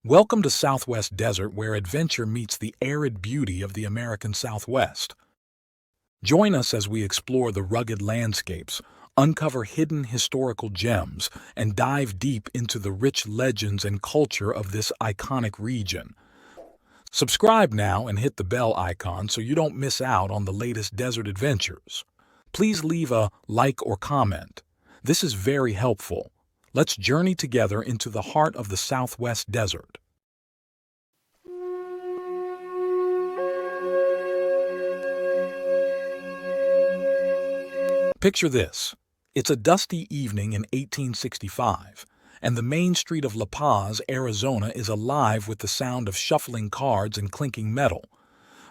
Welcome to Southwest Desert, where adventure meets the arid beauty of the American Southwest. Join us as we explore the rugged landscapes, uncover hidden historical gems, and dive deep into the rich legends and culture of this iconic region. Subscribe now and hit the bell icon so you don't miss out on the latest desert adventures. Please leave a like or comment. This is very helpful. Let's journey together into the heart of the Southwest Desert. Picture this. It's a dusty evening in 1865, and the main street of La Paz, Arizona is alive with the sound of shuffling cards and clinking metal.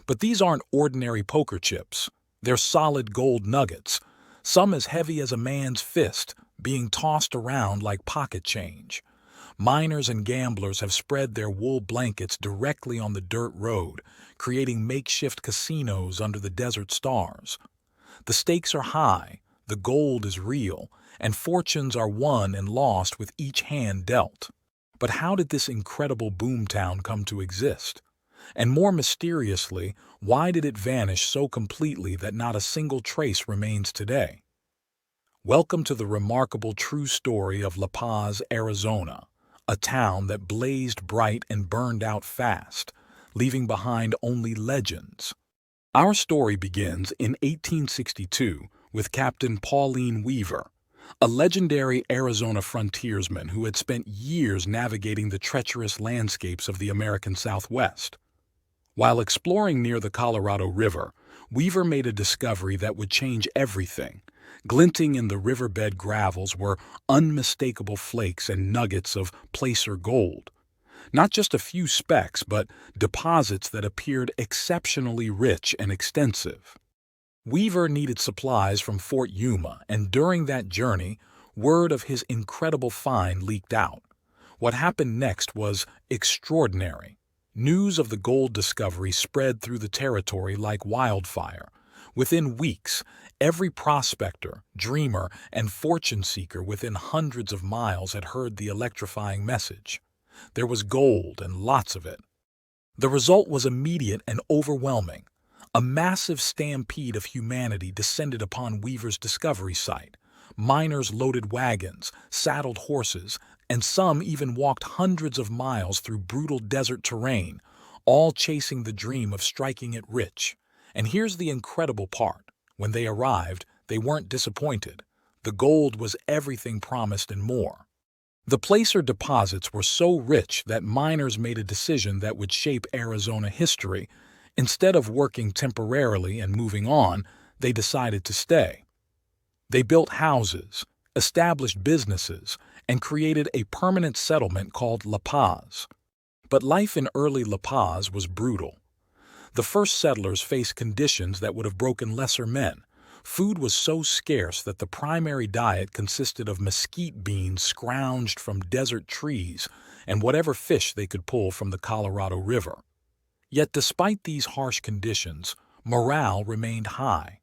But these aren't ordinary poker chips. They're solid gold nuggets, some as heavy as a man's fist, being tossed around like pocket change. Miners and gamblers have spread their wool blankets directly on the dirt road, creating makeshift casinos under the desert stars. The stakes are high, the gold is real, and fortunes are won and lost with each hand dealt. But how did this incredible boomtown come to exist? And more mysteriously, why did it vanish so completely that not a single trace remains today? Welcome to the remarkable true story of La Paz, Arizona, a town that blazed bright and burned out fast, leaving behind only legends. Our story begins in 1862 with Captain Pauline Weaver, a legendary Arizona frontiersman who had spent years navigating the treacherous landscapes of the American Southwest. While exploring near the Colorado River, Weaver made a discovery that would change everything. Glinting in the riverbed gravels were unmistakable flakes and nuggets of placer gold. Not just a few specks, but deposits that appeared exceptionally rich and extensive. Weaver needed supplies from Fort Yuma, and during that journey, word of his incredible find leaked out. What happened next was extraordinary. News of the gold discovery spread through the territory like wildfire. Within weeks, every prospector, dreamer, and fortune seeker within hundreds of miles had heard the electrifying message. There was gold and lots of it. The result was immediate and overwhelming. A massive stampede of humanity descended upon Weaver's discovery site. Miners loaded wagons, saddled horses, and some even walked hundreds of miles through brutal desert terrain, all chasing the dream of striking it rich. And here's the incredible part. When they arrived, they weren't disappointed. The gold was everything promised and more. The placer deposits were so rich that miners made a decision that would shape Arizona history. Instead of working temporarily and moving on, they decided to stay. They built houses, established businesses, and created a permanent settlement called La Paz. But life in early La Paz was brutal. The first settlers faced conditions that would have broken lesser men. Food was so scarce that the primary diet consisted of mesquite beans scrounged from desert trees and whatever fish they could pull from the Colorado River. Yet despite these harsh conditions, morale remained high.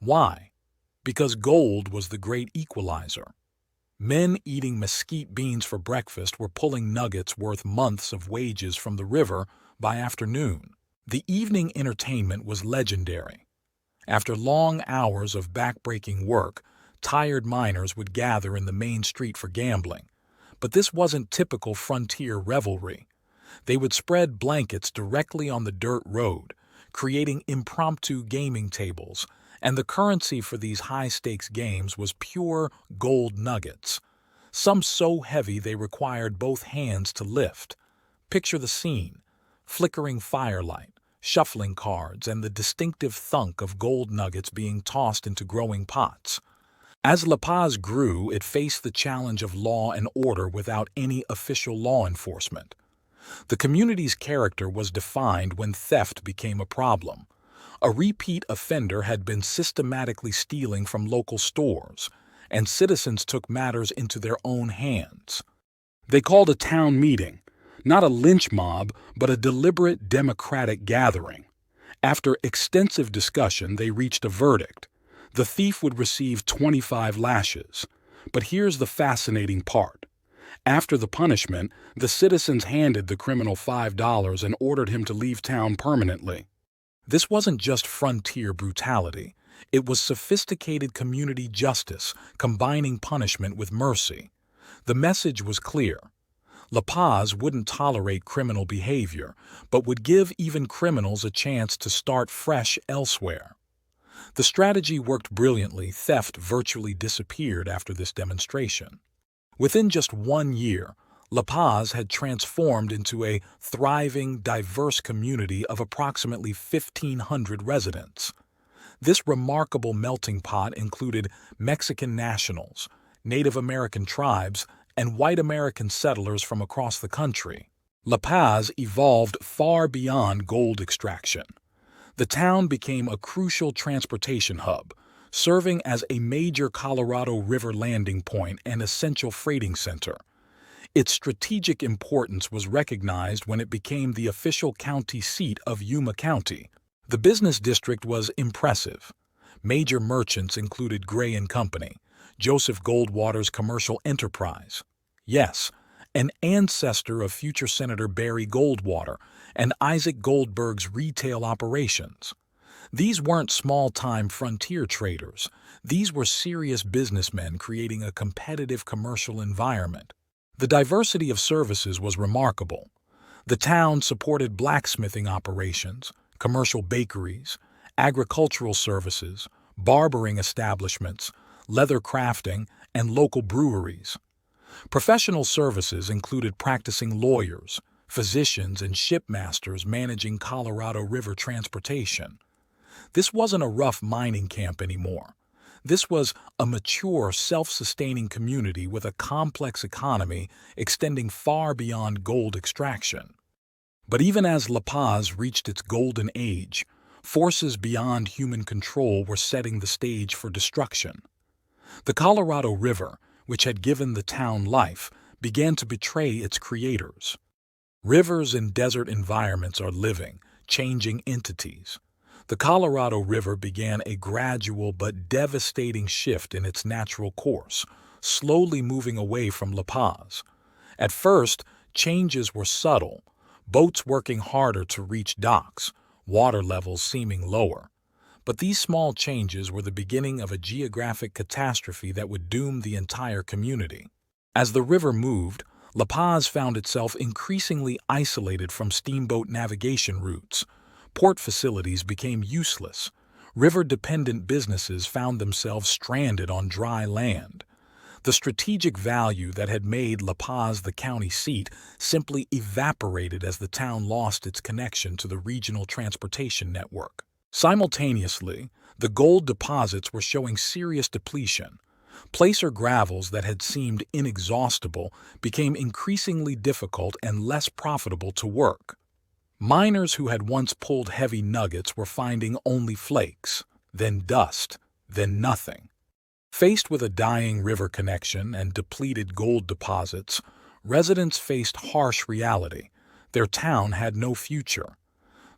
Why? Because gold was the great equalizer. Men eating mesquite beans for breakfast were pulling nuggets worth months of wages from the river by afternoon. The evening entertainment was legendary. After long hours of backbreaking work, tired miners would gather in the main street for gambling. But this wasn't typical frontier revelry. They would spread blankets directly on the dirt road, creating impromptu gaming tables, and the currency for these high-stakes games was pure gold nuggets, some so heavy they required both hands to lift. Picture the scene: flickering firelight, shuffling cards, and the distinctive thunk of gold nuggets being tossed into growing pots. As La Paz grew, it faced the challenge of law and order without any official law enforcement. The community's character was defined when theft became a problem. A repeat offender had been systematically stealing from local stores, and citizens took matters into their own hands. They called a town meeting, not a lynch mob, but a deliberate democratic gathering. After extensive discussion, they reached a verdict. The thief would receive 25 lashes. But here's the fascinating part. After the punishment, the citizens handed the criminal $5 and ordered him to leave town permanently. This wasn't just frontier brutality. It was sophisticated community justice, combining punishment with mercy. The message was clear. La Paz wouldn't tolerate criminal behavior, but would give even criminals a chance to start fresh elsewhere. The strategy worked brilliantly. Theft virtually disappeared after this demonstration. Within just 1 year, La Paz had transformed into a thriving, diverse community of approximately 1,500 residents. This remarkable melting pot included Mexican nationals, Native American tribes, and white American settlers from across the country. La Paz evolved far beyond gold extraction. The town became a crucial transportation hub, serving as a major Colorado River landing point and essential freighting center. Its strategic importance was recognized when it became the official county seat of Yuma County. The business district was impressive. Major merchants included Gray and Company, Joseph Goldwater's commercial enterprise. Yes, an ancestor of future Senator Barry Goldwater and Isaac Goldberg's retail operations. These weren't small-time frontier traders. These were serious businessmen creating a competitive commercial environment. The diversity of services was remarkable. The town supported blacksmithing operations, commercial bakeries, agricultural services, barbering establishments, leather crafting, and local breweries. Professional services included practicing lawyers, physicians, and shipmasters managing Colorado River transportation. This wasn't a rough mining camp anymore. This was a mature, self-sustaining community with a complex economy extending far beyond gold extraction. But even as La Paz reached its golden age, forces beyond human control were setting the stage for destruction. The Colorado River, which had given the town life, began to betray its creators. Rivers in desert environments are living, changing entities. The Colorado River began a gradual but devastating shift in its natural course, slowly moving away from La Paz. At first, changes were subtle, boats working harder to reach docks, water levels seeming lower. But these small changes were the beginning of a geographic catastrophe that would doom the entire community. As the river moved, La Paz found itself increasingly isolated from steamboat navigation routes. Port facilities became useless. River-dependent businesses found themselves stranded on dry land. The strategic value that had made La Paz the county seat simply evaporated as the town lost its connection to the regional transportation network. Simultaneously, the gold deposits were showing serious depletion. Placer gravels that had seemed inexhaustible became increasingly difficult and less profitable to work. Miners who had once pulled heavy nuggets were finding only flakes, then dust, then nothing. Faced with a dying river connection and depleted gold deposits, residents faced harsh reality. Their town had no future.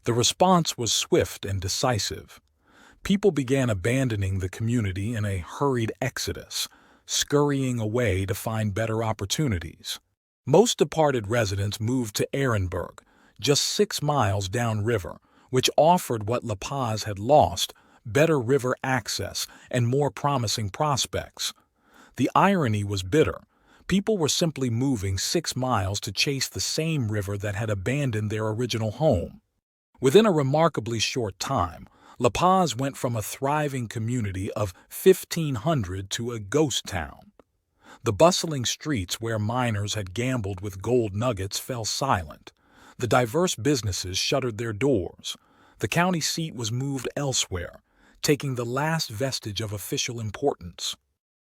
The response was swift and decisive. People began abandoning the community in a hurried exodus, scurrying away to find better opportunities. Most departed residents moved to Ehrenberg, just 6 miles downriver, which offered what La Paz had lost: better river access and more promising prospects. The irony was bitter. People were simply moving 6 miles to chase the same river that had abandoned their original home. Within a remarkably short time, La Paz went from a thriving community of 1,500 to a ghost town. The bustling streets where miners had gambled with gold nuggets fell silent. The diverse businesses shuttered their doors. The county seat was moved elsewhere, taking the last vestige of official importance.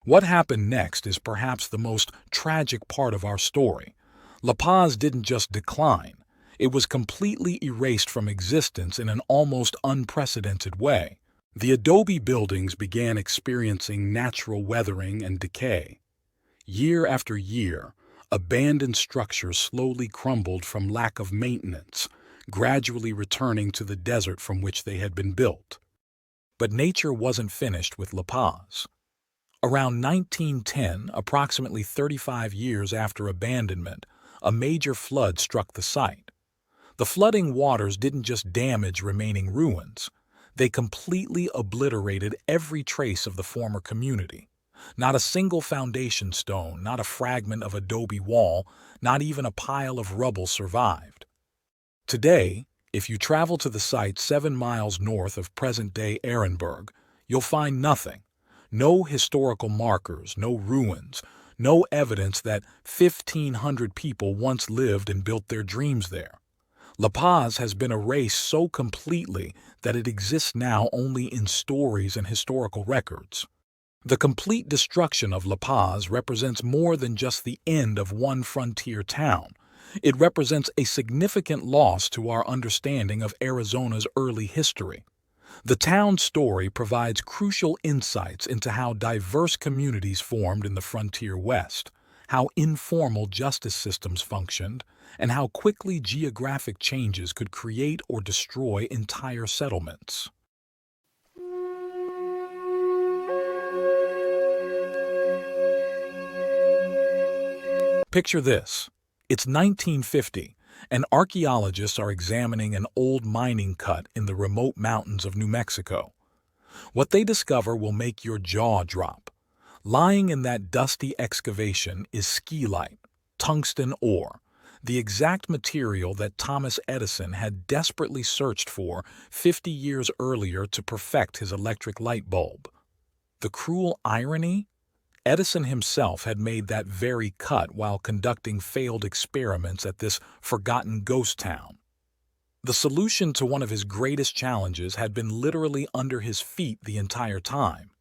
What happened next is perhaps the most tragic part of our story. La Paz didn't just decline. It was completely erased from existence in an almost unprecedented way. The adobe buildings began experiencing natural weathering and decay. Year after year, abandoned structures slowly crumbled from lack of maintenance, gradually returning to the desert from which they had been built. But nature wasn't finished with La Paz. Around 1910, approximately 35 years after abandonment, a major flood struck the site. The flooding waters didn't just damage remaining ruins, they completely obliterated every trace of the former community. Not a single foundation stone, not a fragment of adobe wall, not even a pile of rubble survived. Today, if you travel to the site 7 miles north of present-day Ehrenberg, you'll find nothing. No historical markers, no ruins, no evidence that 1,500 people once lived and built their dreams there. La Paz has been erased so completely that it exists now only in stories and historical records. The complete destruction of La Paz represents more than just the end of one frontier town. It represents a significant loss to our understanding of Arizona's early history. The town's story provides crucial insights into how diverse communities formed in the frontier West, how informal justice systems functioned, and how quickly geographic changes could create or destroy entire settlements. Picture this. It's 1950, and archaeologists are examining an old mining cut in the remote mountains of New Mexico. What they discover will make your jaw drop. Lying in that dusty excavation is scheelite, tungsten ore, the exact material that Thomas Edison had desperately searched for 50 years earlier to perfect his electric light bulb. The cruel irony? Edison himself had made that very cut while conducting failed experiments at this forgotten ghost town. The solution to one of his greatest challenges had been literally under his feet the entire time.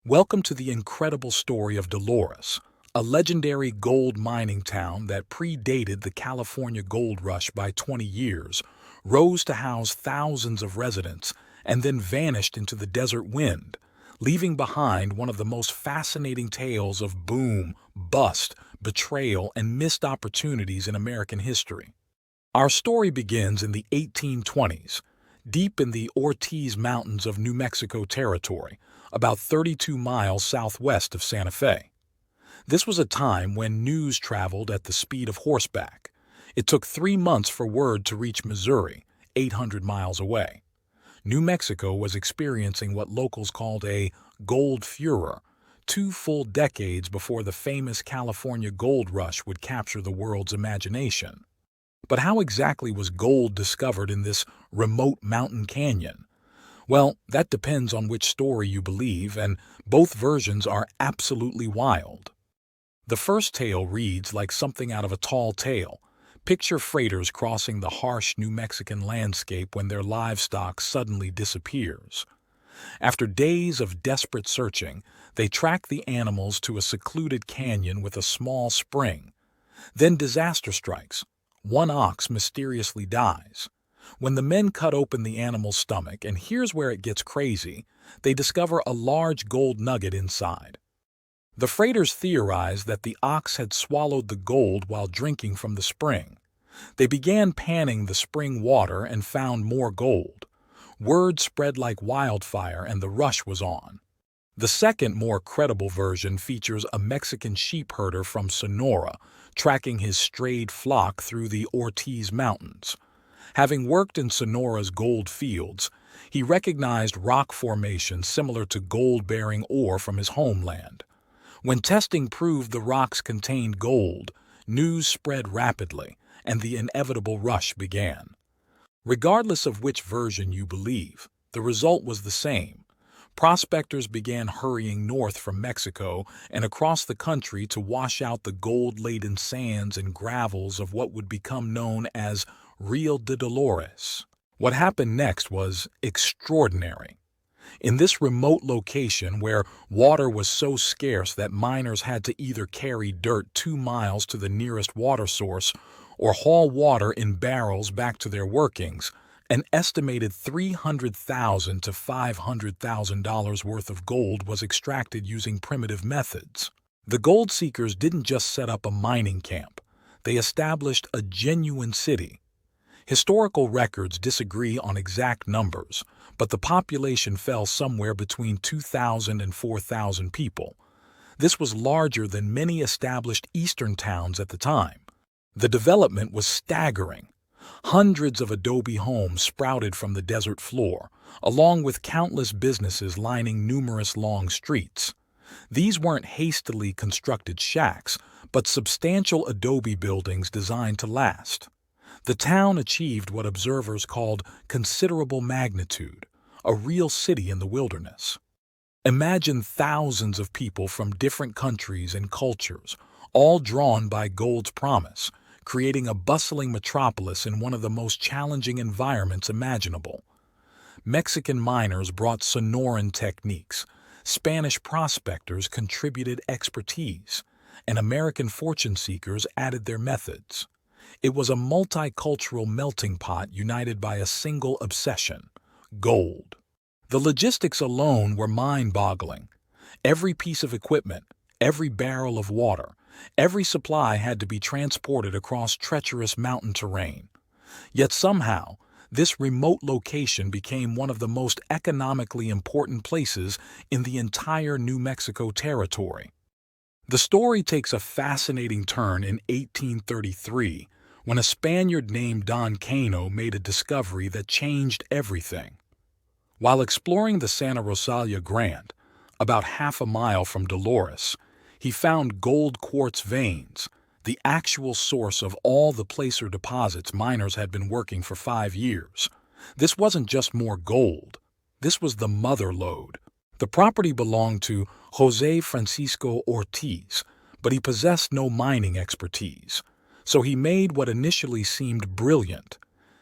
Welcome to the incredible story of Dolores, a legendary gold mining town that predated the California gold rush by 20 years, rose to house thousands of residents, and then vanished into the desert wind, leaving behind one of the most fascinating tales of boom, bust, betrayal, and missed opportunities in American history. Our story begins in the 1820s, deep in the Ortiz Mountains of New Mexico territory, about 32 miles southwest of Santa Fe. This was a time when news traveled at the speed of horseback. It took 3 months for word to reach Missouri, 800 miles away. New Mexico was experiencing what locals called a gold furor, 2 full decades before the famous California gold rush would capture the world's imagination. But how exactly was gold discovered in this remote mountain canyon? Well, that depends on which story you believe, and both versions are absolutely wild. The first tale reads like something out of a tall tale. Picture freighters crossing the harsh New Mexican landscape when their livestock suddenly disappears. After days of desperate searching, they track the animals to a secluded canyon with a small spring. Then disaster strikes. One ox mysteriously dies. When the men cut open the animal's stomach, and here's where it gets crazy, they discover a large gold nugget inside. The freighters theorized that the ox had swallowed the gold while drinking from the spring. They began panning the spring water and found more gold. Word spread like wildfire and the rush was on. The second, more credible version features a Mexican sheep herder from Sonora tracking his strayed flock through the Ortiz Mountains. Having worked in Sonora's gold fields, he recognized rock formations similar to gold-bearing ore from his homeland. When testing proved the rocks contained gold, news spread rapidly, and the inevitable rush began. Regardless of which version you believe, the result was the same. Prospectors began hurrying north from Mexico and across the country to wash out the gold-laden sands and gravels of what would become known as Rio de Dolores. What happened next was extraordinary. In this remote location where water was so scarce that miners had to either carry dirt 2 miles to the nearest water source or haul water in barrels back to their workings, an estimated $300,000 to $500,000 worth of gold was extracted using primitive methods. The gold seekers didn't just set up a mining camp, they established a genuine city. Historical records disagree on exact numbers, but the population fell somewhere between 2,000 and 4,000 people. This was larger than many established eastern towns at the time. The development was staggering. Hundreds of adobe homes sprouted from the desert floor, along with countless businesses lining numerous long streets. These weren't hastily constructed shacks, but substantial adobe buildings designed to last. The town achieved what observers called considerable magnitude, a real city in the wilderness. Imagine thousands of people from different countries and cultures, all drawn by gold's promise, creating a bustling metropolis in one of the most challenging environments imaginable. Mexican miners brought Sonoran techniques, Spanish prospectors contributed expertise, and American fortune seekers added their methods. It was a multicultural melting pot united by a single obsession: gold. The logistics alone were mind-boggling. Every piece of equipment, every barrel of water, every supply had to be transported across treacherous mountain terrain. Yet somehow, this remote location became one of the most economically important places in the entire New Mexico territory. The story takes a fascinating turn in 1833 when a Spaniard named Don Cano made a discovery that changed everything. While exploring the Santa Rosalia Grande, about half a mile from Dolores, he found gold quartz veins, the actual source of all the placer deposits miners had been working for 5 years. This wasn't just more gold. This was the mother lode. The property belonged to José Francisco Ortiz, but he possessed no mining expertise. So he made what initially seemed brilliant.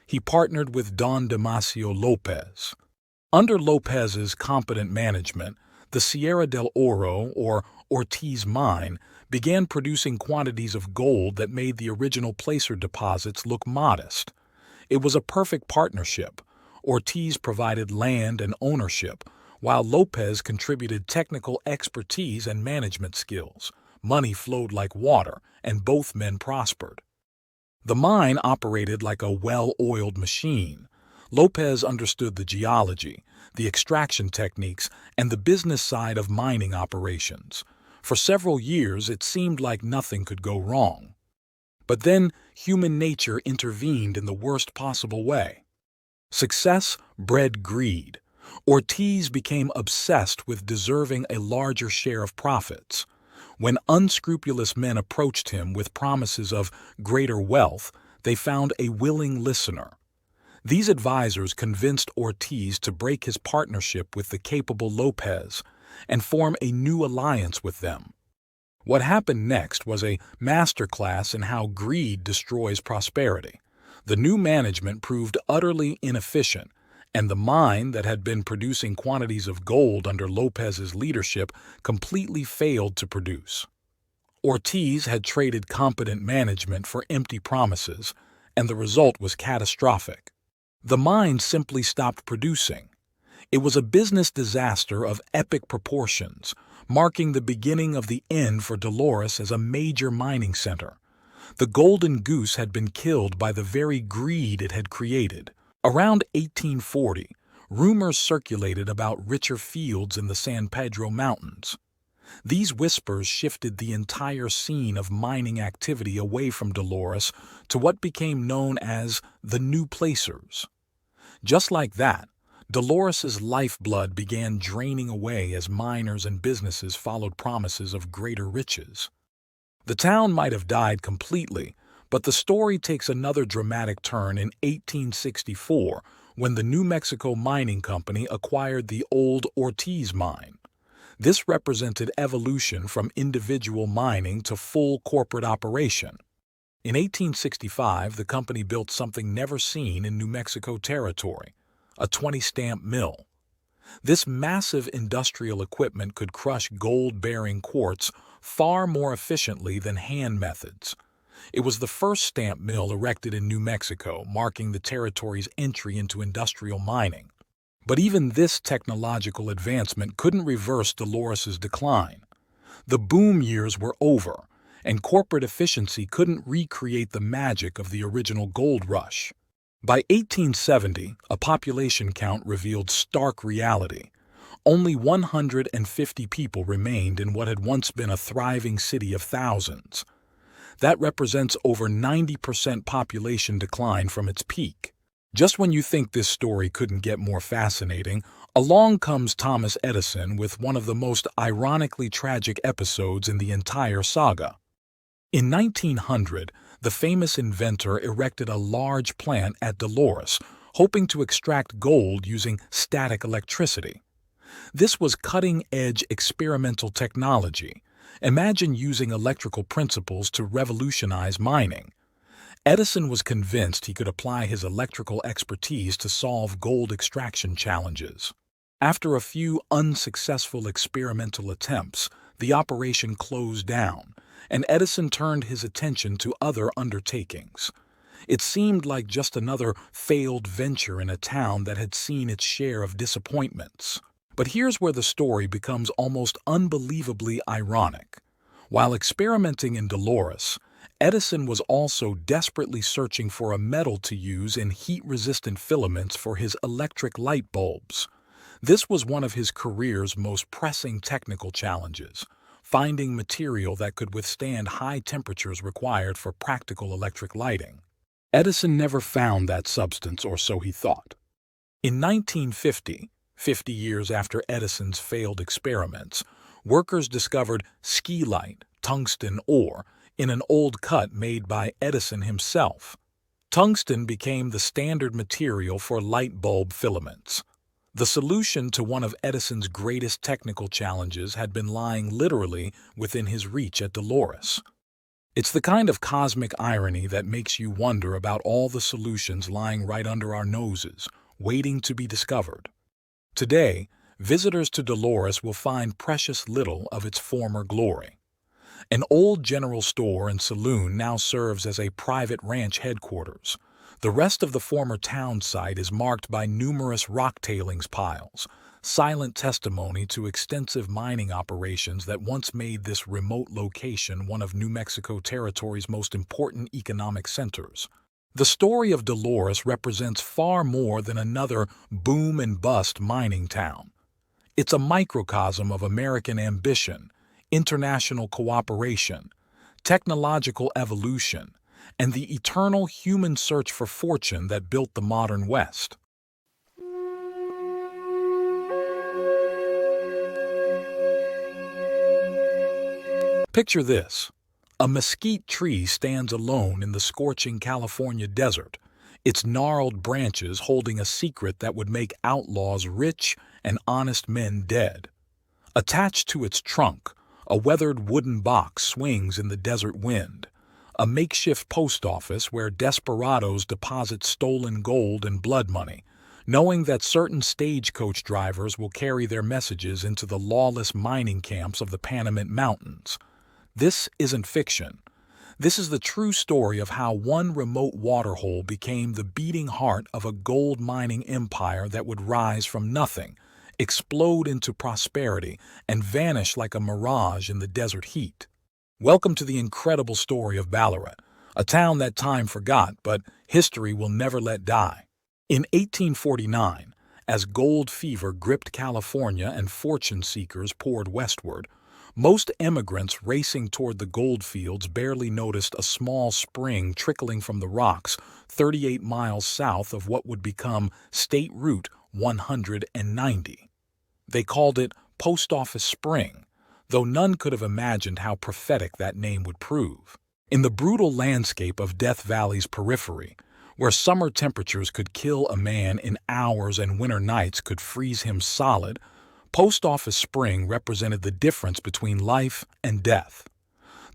He partnered with Don Damasio Lopez. Under Lopez's competent management, the Sierra del Oro, or Ortiz mine, began producing quantities of gold that made the original placer deposits look modest. It was a perfect partnership. Ortiz provided land and ownership, while Lopez contributed technical expertise and management skills. Money flowed like water, and both men prospered. The mine operated like a well-oiled machine. Lopez understood the geology, the extraction techniques, and the business side of mining operations. For several years, it seemed like nothing could go wrong. But then, human nature intervened in the worst possible way. Success bred greed. Ortiz became obsessed with deserving a larger share of profits. When unscrupulous men approached him with promises of greater wealth, they found a willing listener. These advisors convinced Ortiz to break his partnership with the capable Lopez and form a new alliance with them. What happened next was a masterclass in how greed destroys prosperity. The new management proved utterly inefficient, and the mine that had been producing quantities of gold under Lopez's leadership completely failed to produce. Ortiz had traded competent management for empty promises, and the result was catastrophic. The mine simply stopped producing. It was a business disaster of epic proportions, marking the beginning of the end for Dolores as a major mining center. The golden goose had been killed by the very greed it had created. Around 1840, rumors circulated about richer fields in the San Pedro Mountains. These whispers shifted the entire scene of mining activity away from Dolores to what became known as the New Placers. Just like that, Dolores's lifeblood began draining away as miners and businesses followed promises of greater riches. The town might have died completely, but the story takes another dramatic turn in 1864 when the New Mexico Mining Company acquired the old Ortiz mine. This represented evolution from individual mining to full corporate operation. In 1865, the company built something never seen in New Mexico territory, a 20-stamp mill. This massive industrial equipment could crush gold-bearing quartz far more efficiently than hand methods. It was the first stamp mill erected in New Mexico, marking the territory's entry into industrial mining. But even this technological advancement couldn't reverse Dolores's decline. The boom years were over, and corporate efficiency couldn't recreate the magic of the original gold rush. By 1870, a population count revealed stark reality. Only 150 people remained in what had once been a thriving city of thousands. That represents over 90% population decline from its peak. Just when you think this story couldn't get more fascinating, along comes Thomas Edison with one of the most ironically tragic episodes in the entire saga. In 1900, the famous inventor erected a large plant at Dolores, hoping to extract gold using static electricity. This was cutting-edge experimental technology. Imagine using electrical principles to revolutionize mining. Edison was convinced he could apply his electrical expertise to solve gold extraction challenges. After a few unsuccessful experimental attempts, the operation closed down, and Edison turned his attention to other undertakings. It seemed like just another failed venture in a town that had seen its share of disappointments. But here's where the story becomes almost unbelievably ironic. While experimenting in Dolores, Edison was also desperately searching for a metal to use in heat-resistant filaments for his electric light bulbs. This was one of his career's most pressing technical challenges, finding material that could withstand high temperatures required for practical electric lighting. Edison never found that substance, or so he thought. In 1950, 50 years after Edison's failed experiments, workers discovered scheelite, tungsten ore, in an old cut made by Edison himself. Tungsten became the standard material for light bulb filaments. The solution to one of Edison's greatest technical challenges had been lying literally within his reach at Dolores. It's the kind of cosmic irony that makes you wonder about all the solutions lying right under our noses, waiting to be discovered. Today, visitors to Dolores will find precious little of its former glory. An old general store and saloon now serves as a private ranch headquarters. The rest of the former town site is marked by numerous rock tailings piles, silent testimony to extensive mining operations that once made this remote location one of New Mexico Territory's most important economic centers. The story of Dolores represents far more than another boom-and-bust mining town. It's a microcosm of American ambition, international cooperation, technological evolution, and the eternal human search for fortune that built the modern West. Picture this. A mesquite tree stands alone in the scorching California desert, its gnarled branches holding a secret that would make outlaws rich and honest men dead. Attached to its trunk, a weathered wooden box swings in the desert wind, a makeshift post office where desperados deposit stolen gold and blood money, knowing that certain stagecoach drivers will carry their messages into the lawless mining camps of the Panamint Mountains. This isn't fiction. This is the true story of how one remote waterhole became the beating heart of a gold mining empire that would rise from nothing, explode into prosperity, and vanish like a mirage in the desert heat. Welcome to the incredible story of Ballarat, a town that time forgot, but history will never let die. In 1849, as gold fever gripped California and fortune seekers poured westward, most emigrants racing toward the gold fields barely noticed a small spring trickling from the rocks 38 miles south of what would become State Route 190. They called it Post Office Spring, though none could have imagined how prophetic that name would prove. In the brutal landscape of Death Valley's periphery, where summer temperatures could kill a man in hours and winter nights could freeze him solid, Post Office Spring represented the difference between life and death.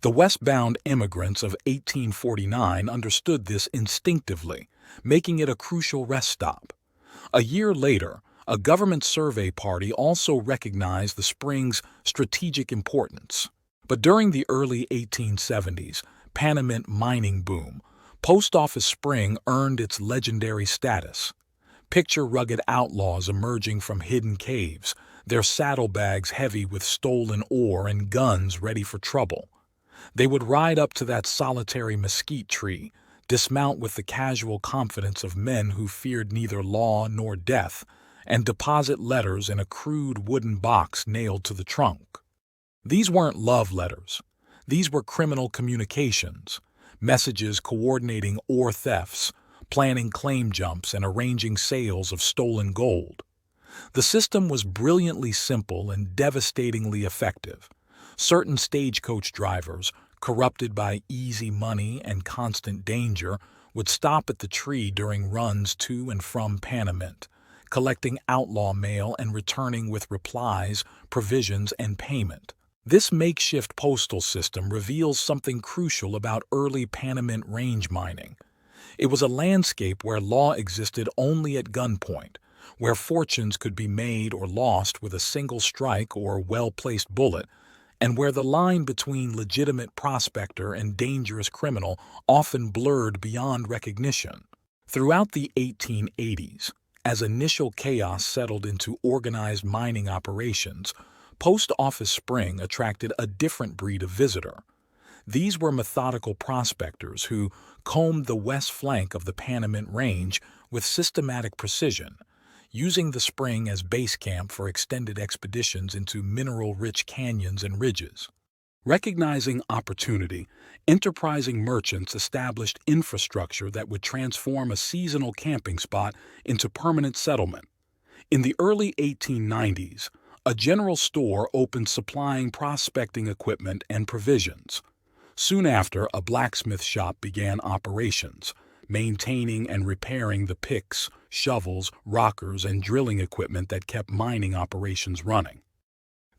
The westbound immigrants of 1849 understood this instinctively, making it a crucial rest stop. A year later, a government survey party also recognized the spring's strategic importance. But during the early 1870s Panamint mining boom, Post Office Spring earned its legendary status. Picture rugged outlaws emerging from hidden caves, their saddlebags heavy with stolen ore and guns ready for trouble. They would ride up to that solitary mesquite tree, dismount with the casual confidence of men who feared neither law nor death, and deposit letters in a crude wooden box nailed to the trunk. These weren't love letters. These were criminal communications, messages coordinating ore thefts, planning claim jumps, and arranging sales of stolen gold. The system was brilliantly simple and devastatingly effective. Certain stagecoach drivers, corrupted by easy money and constant danger, would stop at the tree during runs to and from Panamint, collecting outlaw mail and returning with replies, provisions, and payment. This makeshift postal system reveals something crucial about early Panamint range mining. It was a landscape where law existed only at gunpoint, where fortunes could be made or lost with a single strike or well-placed bullet, and where the line between legitimate prospector and dangerous criminal often blurred beyond recognition. Throughout the 1880s, as initial chaos settled into organized mining operations, Post Office Spring attracted a different breed of visitor. These were methodical prospectors who combed the west flank of the Panamint Range with systematic precision, using the spring as base camp for extended expeditions into mineral-rich canyons and ridges. Recognizing opportunity, enterprising merchants established infrastructure that would transform a seasonal camping spot into permanent settlement. In the early 1890s, a general store opened supplying prospecting equipment and provisions. Soon after, a blacksmith shop began operations, maintaining and repairing the picks, shovels, rockers, and drilling equipment that kept mining operations running.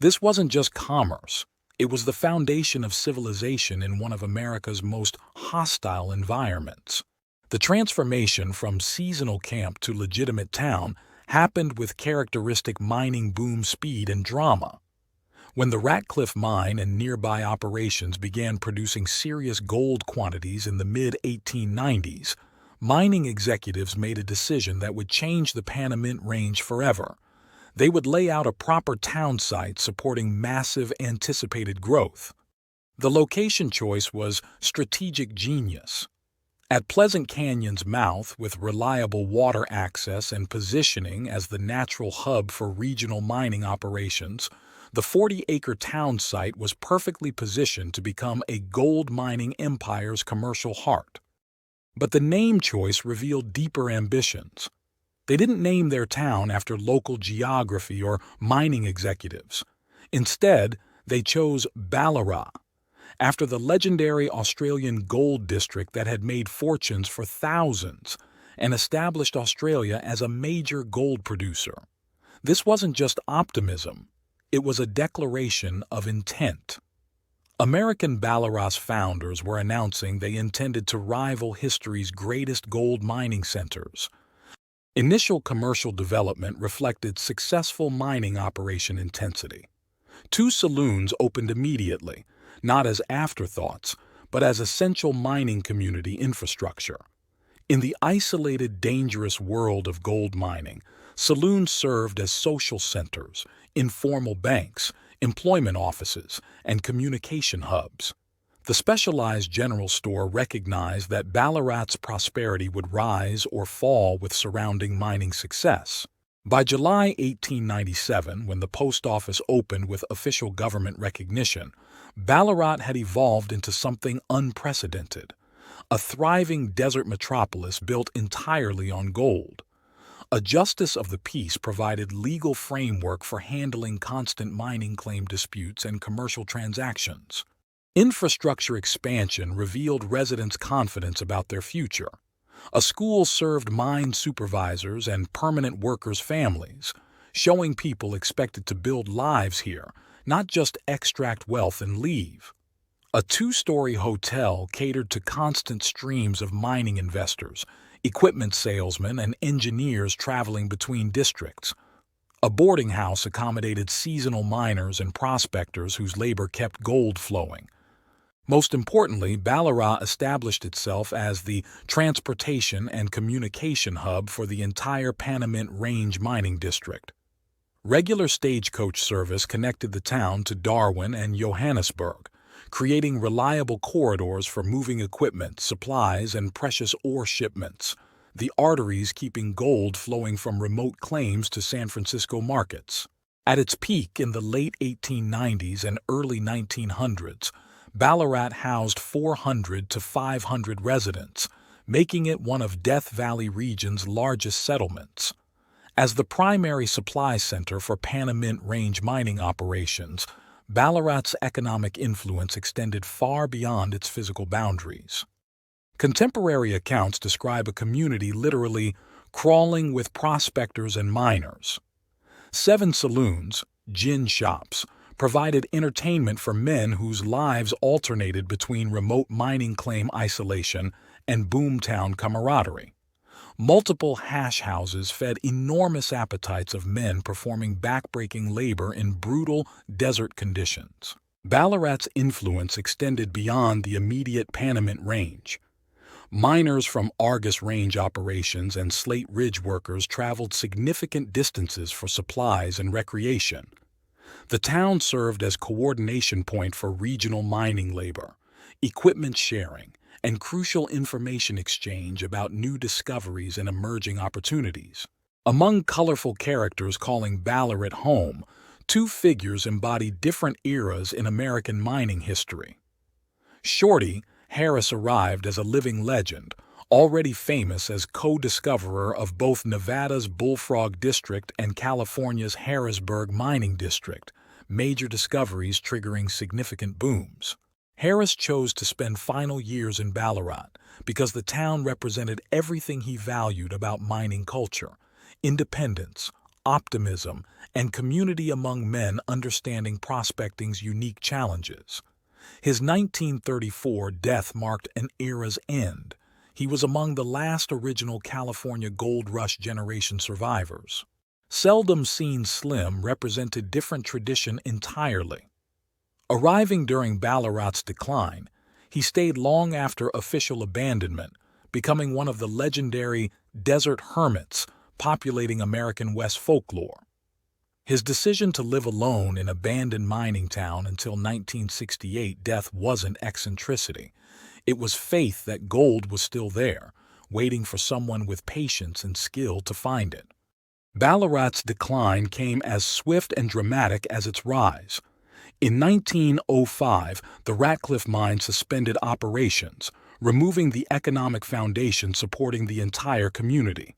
This wasn't just commerce. It was the foundation of civilization in one of America's most hostile environments. The transformation from seasonal camp to legitimate town happened with characteristic mining boom speed and drama. When the Ratcliffe mine and nearby operations began producing serious gold quantities in the mid-1890s, mining executives made a decision that would change the Panamint Range forever. They would lay out a proper town site supporting massive anticipated growth. The location choice was strategic genius. At Pleasant Canyon's mouth, with reliable water access and positioning as the natural hub for regional mining operations, the 40-acre town site was perfectly positioned to become a gold mining empire's commercial heart. But the name choice revealed deeper ambitions. They didn't name their town after local geography or mining executives. Instead, they chose Ballarat, after the legendary Australian gold district that had made fortunes for thousands and established Australia as a major gold producer. This wasn't just optimism. It was a declaration of intent. American Ballarat's founders were announcing they intended to rival history's greatest gold mining centers. Initial commercial development reflected successful mining operation intensity. 2 saloons opened immediately, not as afterthoughts, but as essential mining community infrastructure. In the isolated, dangerous world of gold mining, saloons served as social centers, informal banks, employment offices, and communication hubs. The specialized general store recognized that Ballarat's prosperity would rise or fall with surrounding mining success. By July 1897, when the post office opened with official government recognition, Ballarat had evolved into something unprecedented, a thriving desert metropolis built entirely on gold. A justice of the peace provided legal framework for handling constant mining claim disputes and commercial transactions. Infrastructure expansion revealed residents' confidence about their future. A school served mine supervisors and permanent workers' families, showing people expected to build lives here, not just extract wealth and leave. A 2-story hotel catered to constant streams of mining investors, equipment salesmen, and engineers traveling between districts. A boarding house accommodated seasonal miners and prospectors whose labor kept gold flowing. Most importantly, Ballarat established itself as the transportation and communication hub for the entire Panamint Range mining district. Regular stagecoach service connected the town to Darwin and Johannesburg, creating reliable corridors for moving equipment, supplies, and precious ore shipments. the arteries keeping gold flowing from remote claims to San Francisco markets. At its peak in the late 1890s and early 1900s, Ballarat housed 400 to 500 residents, making it one of Death Valley region's largest settlements. As the primary supply center for Panamint Range mining operations, Ballarat's economic influence extended far beyond its physical boundaries. Contemporary accounts describe a community literally crawling with prospectors and miners. 7 saloons, gin shops, provided entertainment for men whose lives alternated between remote mining claim isolation and boomtown camaraderie. Multiple hash houses fed enormous appetites of men performing backbreaking labor in brutal desert conditions. Ballarat's influence extended beyond the immediate Panamint Range. Miners from Argus Range operations and Slate Ridge workers traveled significant distances for supplies and recreation. The town served as coordination point for regional mining labor, equipment sharing, and crucial information exchange about new discoveries and emerging opportunities. Among colorful characters calling Ballarat home, 2 figures embody different eras in American mining history. Shorty, Harris arrived as a living legend, already famous as co-discoverer of both Nevada's Bullfrog District and California's Harrisburg Mining District, major discoveries triggering significant booms. Harris chose to spend final years in Ballarat because the town represented everything he valued about mining culture: independence, optimism, and community among men understanding prospecting's unique challenges. His 1934 death marked an era's end. He was among the last original California Gold Rush generation survivors. Seldom seen Slim represented different tradition entirely. Arriving during Ballarat's decline, he stayed long after official abandonment, becoming one of the legendary desert hermits populating American West folklore. His decision to live alone in abandoned mining town until 1968 death wasn't eccentricity. It was faith that gold was still there, waiting for someone with patience and skill to find it. Ballarat's decline came as swift and dramatic as its rise. In 1905, the Ratcliffe mine suspended operations, removing the economic foundation supporting the entire community.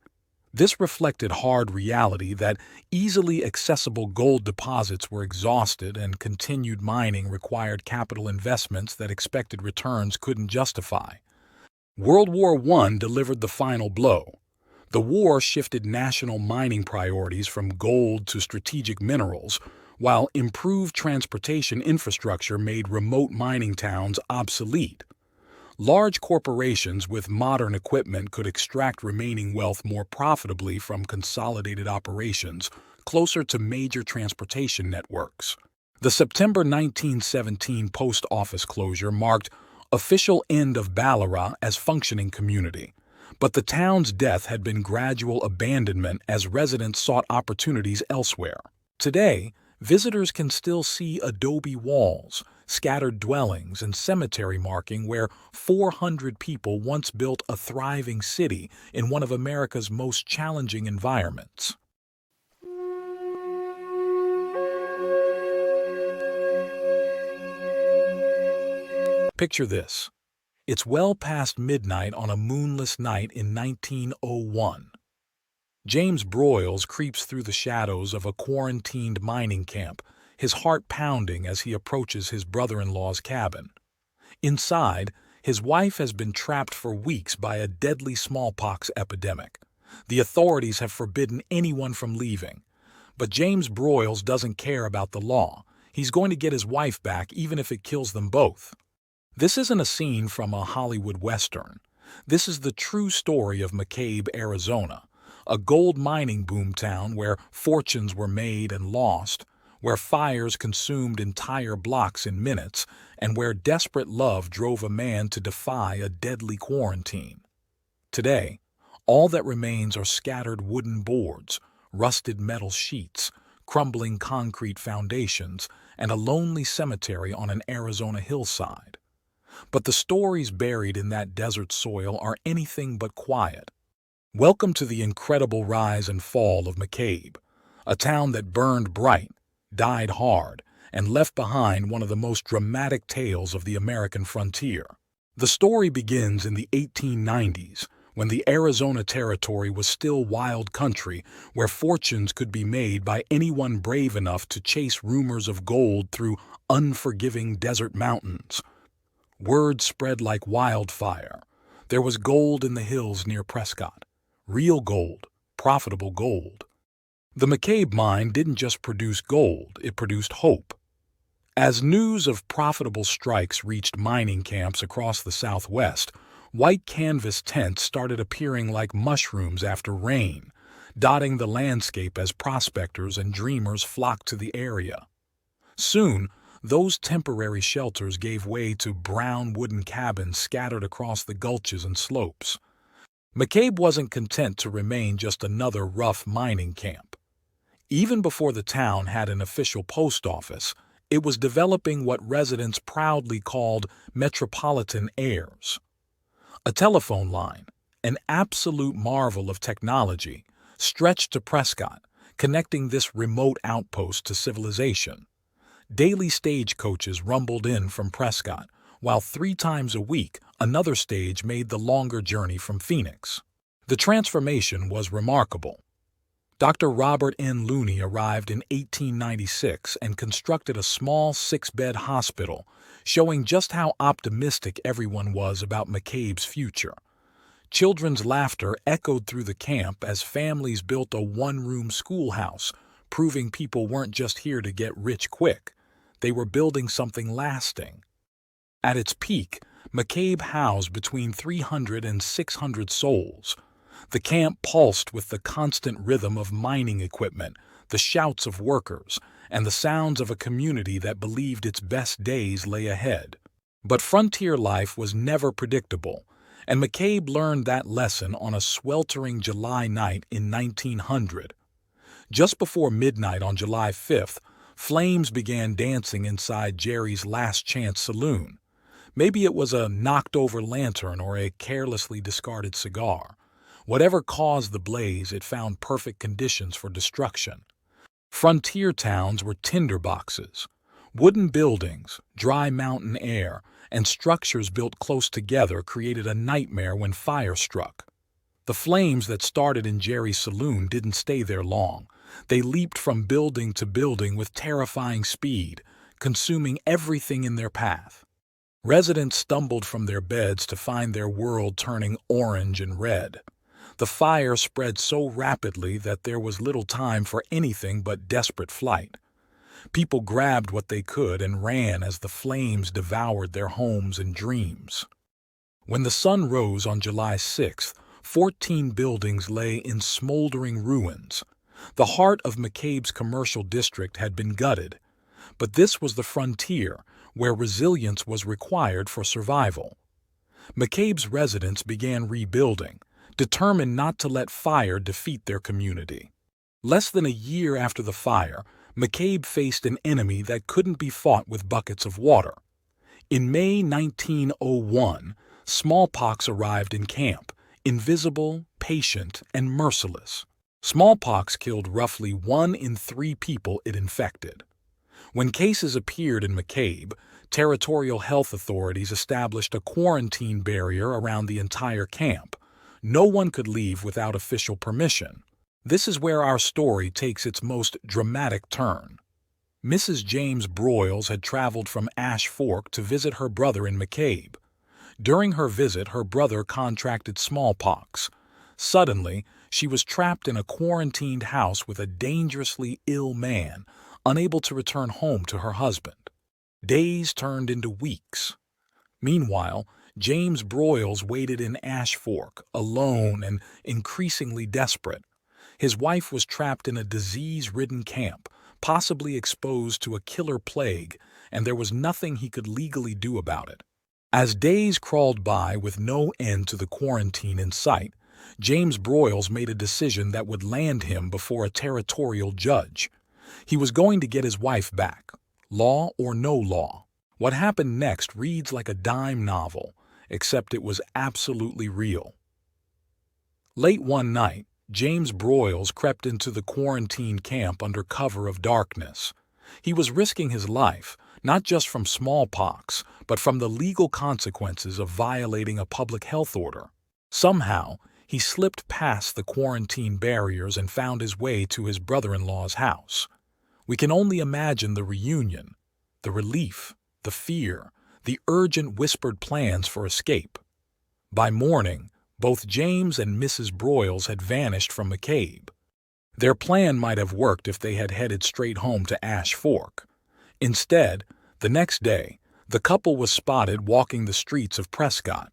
This reflected hard reality that easily accessible gold deposits were exhausted and continued mining required capital investments that expected returns couldn't justify. World War I delivered the final blow. The war shifted national mining priorities from gold to strategic minerals, while improved transportation infrastructure made remote mining towns obsolete. Large corporations with modern equipment could extract remaining wealth more profitably from consolidated operations closer to major transportation networks. The September 1917 post office closure marked official end of Ballarat as functioning community, but the town's death had been gradual abandonment as residents sought opportunities elsewhere. Today, visitors can still see adobe walls, scattered dwellings, and cemetery marking where 400 people once built a thriving city in one of America's most challenging environments. Picture this. It's well past midnight on a moonless night in 1901. James Broyles creeps through the shadows of a quarantined mining camp, his heart pounding as he approaches his brother-in-law's cabin. Inside, his wife has been trapped for weeks by a deadly smallpox epidemic. The authorities have forbidden anyone from leaving. But James Broyles doesn't care about the law. He's going to get his wife back even if it kills them both. This isn't a scene from a Hollywood Western. This is the true story of McCabe, Arizona, a gold mining boomtown where fortunes were made and lost, where fires consumed entire blocks in minutes, and where desperate love drove a man to defy a deadly quarantine. Today, all that remains are scattered wooden boards, rusted metal sheets, crumbling concrete foundations, and a lonely cemetery on an Arizona hillside. But the stories buried in that desert soil are anything but quiet. Welcome to the incredible rise and fall of McCabe, a town that burned bright, died hard, and left behind one of the most dramatic tales of the American frontier. The story begins in the 1890s, when the Arizona Territory was still wild country where fortunes could be made by anyone brave enough to chase rumors of gold through unforgiving desert mountains. Word spread like wildfire. There was gold in the hills near Prescott. Real gold, profitable gold. The McCabe mine didn't just produce gold, it produced hope. As news of profitable strikes reached mining camps across the Southwest, white canvas tents started appearing like mushrooms after rain, dotting the landscape as prospectors and dreamers flocked to the area. Soon, those temporary shelters gave way to brown wooden cabins scattered across the gulches and slopes. McCabe wasn't content to remain just another rough mining camp. Even before the town had an official post office, it was developing what residents proudly called metropolitan heirs. A telephone line, an absolute marvel of technology, stretched to Prescott, connecting this remote outpost to civilization. Daily stagecoaches rumbled in from Prescott, while 3 times a week another stage made the longer journey from Phoenix. The transformation was remarkable. Dr. Robert N. Looney arrived in 1896 and constructed a small 6-bed hospital, showing just how optimistic everyone was about McCabe's future. Children's laughter echoed through the camp as families built a 1-room schoolhouse, proving people weren't just here to get rich quick. They were building something lasting. At its peak, McCabe housed between 300 and 600 souls. The camp pulsed with the constant rhythm of mining equipment, the shouts of workers, and the sounds of a community that believed its best days lay ahead. But frontier life was never predictable, and McCabe learned that lesson on a sweltering July night in 1900. Just before midnight on July 5th, flames began dancing inside Jerry's Last Chance saloon. Maybe it was a knocked-over lantern or a carelessly discarded cigar. Whatever caused the blaze, it found perfect conditions for destruction. Frontier towns were tinderboxes. Wooden buildings, dry mountain air, and structures built close together created a nightmare when fire struck. The flames that started in Jerry's saloon didn't stay there long. They leaped from building to building with terrifying speed, consuming everything in their path. Residents stumbled from their beds to find their world turning orange and red. The fire spread so rapidly that there was little time for anything but desperate flight. People grabbed what they could and ran as the flames devoured their homes and dreams. When the sun rose on July 6th, 14 buildings lay in smoldering ruins. The heart of McCabe's commercial district had been gutted, but this was the frontier, where resilience was required for survival. McCabe's residents began rebuilding, determined not to let fire defeat their community. Less than a year after the fire, McCabe faced an enemy that couldn't be fought with buckets of water. In May 1901, smallpox arrived in camp, invisible, patient, and merciless. Smallpox killed roughly 1 in 3 people it infected. When cases appeared in McCabe, territorial health authorities established a quarantine barrier around the entire camp. No one could leave without official permission. This is where our story takes its most dramatic turn. Mrs. James Broyles had traveled from Ash Fork to visit her brother in McCabe. During her visit, her brother contracted smallpox. Suddenly, she was trapped in a quarantined house with a dangerously ill man, unable to return home to her husband. Days turned into weeks. Meanwhile, James Broyles waited in Ash Fork, alone and increasingly desperate. His wife was trapped in a disease-ridden camp, possibly exposed to a killer plague, and there was nothing he could legally do about it. As days crawled by with no end to the quarantine in sight, James Broyles made a decision that would land him before a territorial judge. He was going to get his wife back, law or no law. What happened next reads like a dime novel, except it was absolutely real. Late one night, James Broyles crept into the quarantine camp under cover of darkness. He was risking his life, not just from smallpox, but from the legal consequences of violating a public health order. Somehow, he slipped past the quarantine barriers and found his way to his brother-in-law's house. We can only imagine the reunion, the relief, the fear, the urgent whispered plans for escape. By morning, both James and Mrs. Broyles had vanished from McCabe. Their plan might have worked if they had headed straight home to Ash Fork. Instead, the next day, the couple was spotted walking the streets of Prescott.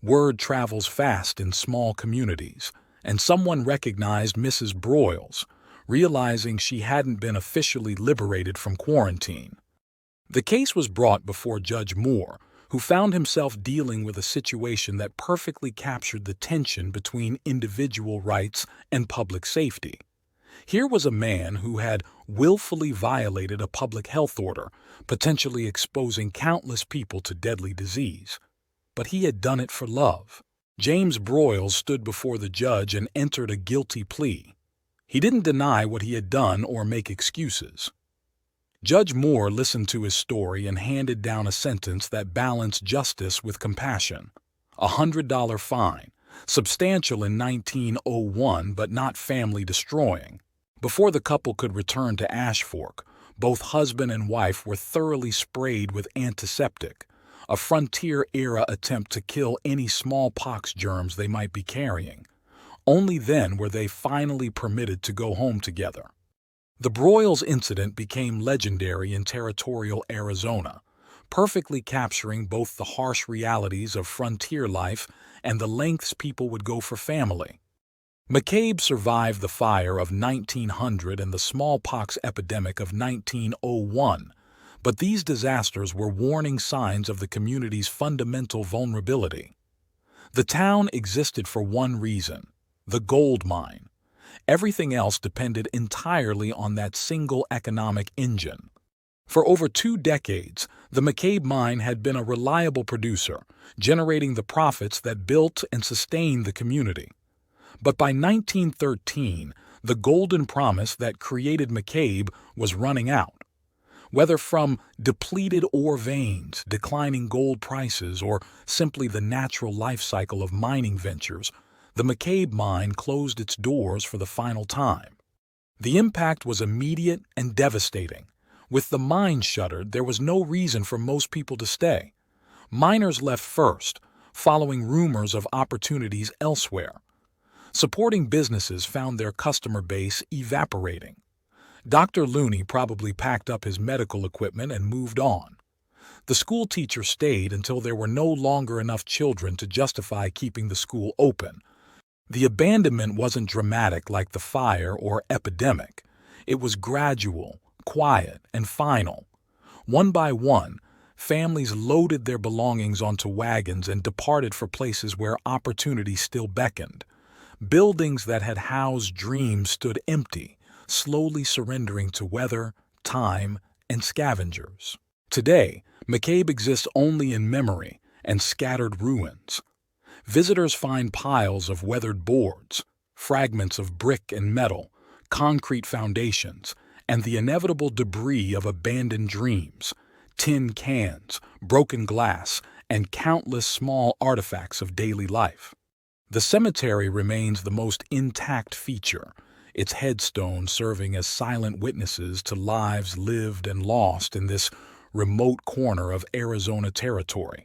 Word travels fast in small communities, and someone recognized Mrs. Broyles, realizing she hadn't been officially liberated from quarantine. The case was brought before Judge Moore, who found himself dealing with a situation that perfectly captured the tension between individual rights and public safety. Here was a man who had willfully violated a public health order, potentially exposing countless people to deadly disease. But he had done it for love. James Broyles stood before the judge and entered a guilty plea. He didn't deny what he had done or make excuses. Judge Moore listened to his story and handed down a sentence that balanced justice with compassion. A $100 fine, substantial in 1901 but not family-destroying. Before the couple could return to Ash Fork, both husband and wife were thoroughly sprayed with antiseptic, a frontier-era attempt to kill any smallpox germs they might be carrying. Only then were they finally permitted to go home together. The Broyles incident became legendary in territorial Arizona, perfectly capturing both the harsh realities of frontier life and the lengths people would go for family. McCabe survived the fire of 1900 and the smallpox epidemic of 1901, but these disasters were warning signs of the community's fundamental vulnerability. The town existed for one reason: the gold mine. Everything else depended entirely on that single economic engine. For over 2 decades, the McCabe mine had been a reliable producer, generating the profits that built and sustained the community. But by 1913, the golden promise that created McCabe was running out. Whether from depleted ore veins, declining gold prices, or simply the natural life cycle of mining ventures, the McCabe mine closed its doors for the final time. The impact was immediate and devastating. With the mine shuttered, there was no reason for most people to stay. Miners left first, following rumors of opportunities elsewhere. Supporting businesses found their customer base evaporating. Dr. Looney probably packed up his medical equipment and moved on. The school teacher stayed until there were no longer enough children to justify keeping the school open. The abandonment wasn't dramatic like the fire or epidemic. It was gradual, quiet, and final. One by one, families loaded their belongings onto wagons and departed for places where opportunity still beckoned. Buildings that had housed dreams stood empty, slowly surrendering to weather, time, and scavengers. Today, McCabe exists only in memory and scattered ruins. Visitors find piles of weathered boards, fragments of brick and metal, concrete foundations, and the inevitable debris of abandoned dreams, tin cans, broken glass, and countless small artifacts of daily life. The cemetery remains the most intact feature, its headstones serving as silent witnesses to lives lived and lost in this remote corner of Arizona territory.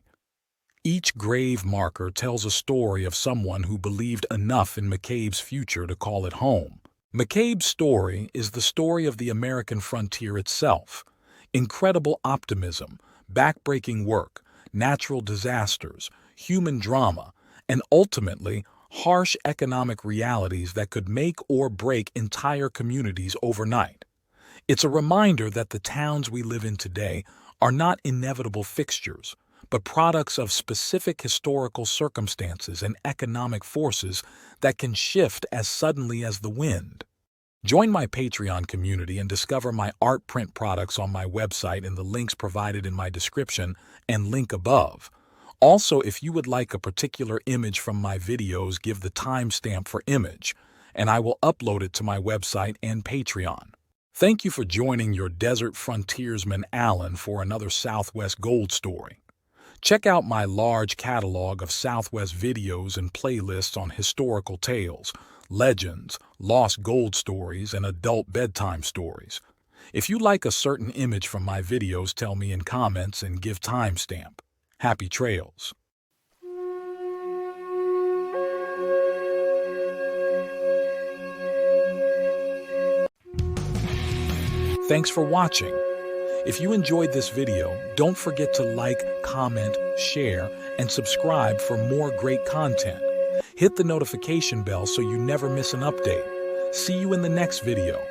Each grave marker tells a story of someone who believed enough in McCabe's future to call it home. McCabe's story is the story of the American frontier itself. Incredible optimism, backbreaking work, natural disasters, human drama, and ultimately, harsh economic realities that could make or break entire communities overnight. It's a reminder that the towns we live in today are not inevitable fixtures, but products of specific historical circumstances and economic forces that can shift as suddenly as the wind. Join my Patreon community and discover my art print products on my website in the links provided in my description and link above. Also, if you would like a particular image from my videos, give the timestamp for image, and I will upload it to my website and Patreon. Thank you for joining your desert frontiersman Alan for another Southwest Gold story. Check out my large catalog of Southwest videos and playlists on historical tales, legends, lost gold stories, and adult bedtime stories. If you like a certain image from my videos, tell me in comments and give timestamp. Happy trails. Thanks for watching. If you enjoyed this video, don't forget to like, comment, share, and subscribe for more great content. Hit the notification bell so you never miss an update. See you in the next video.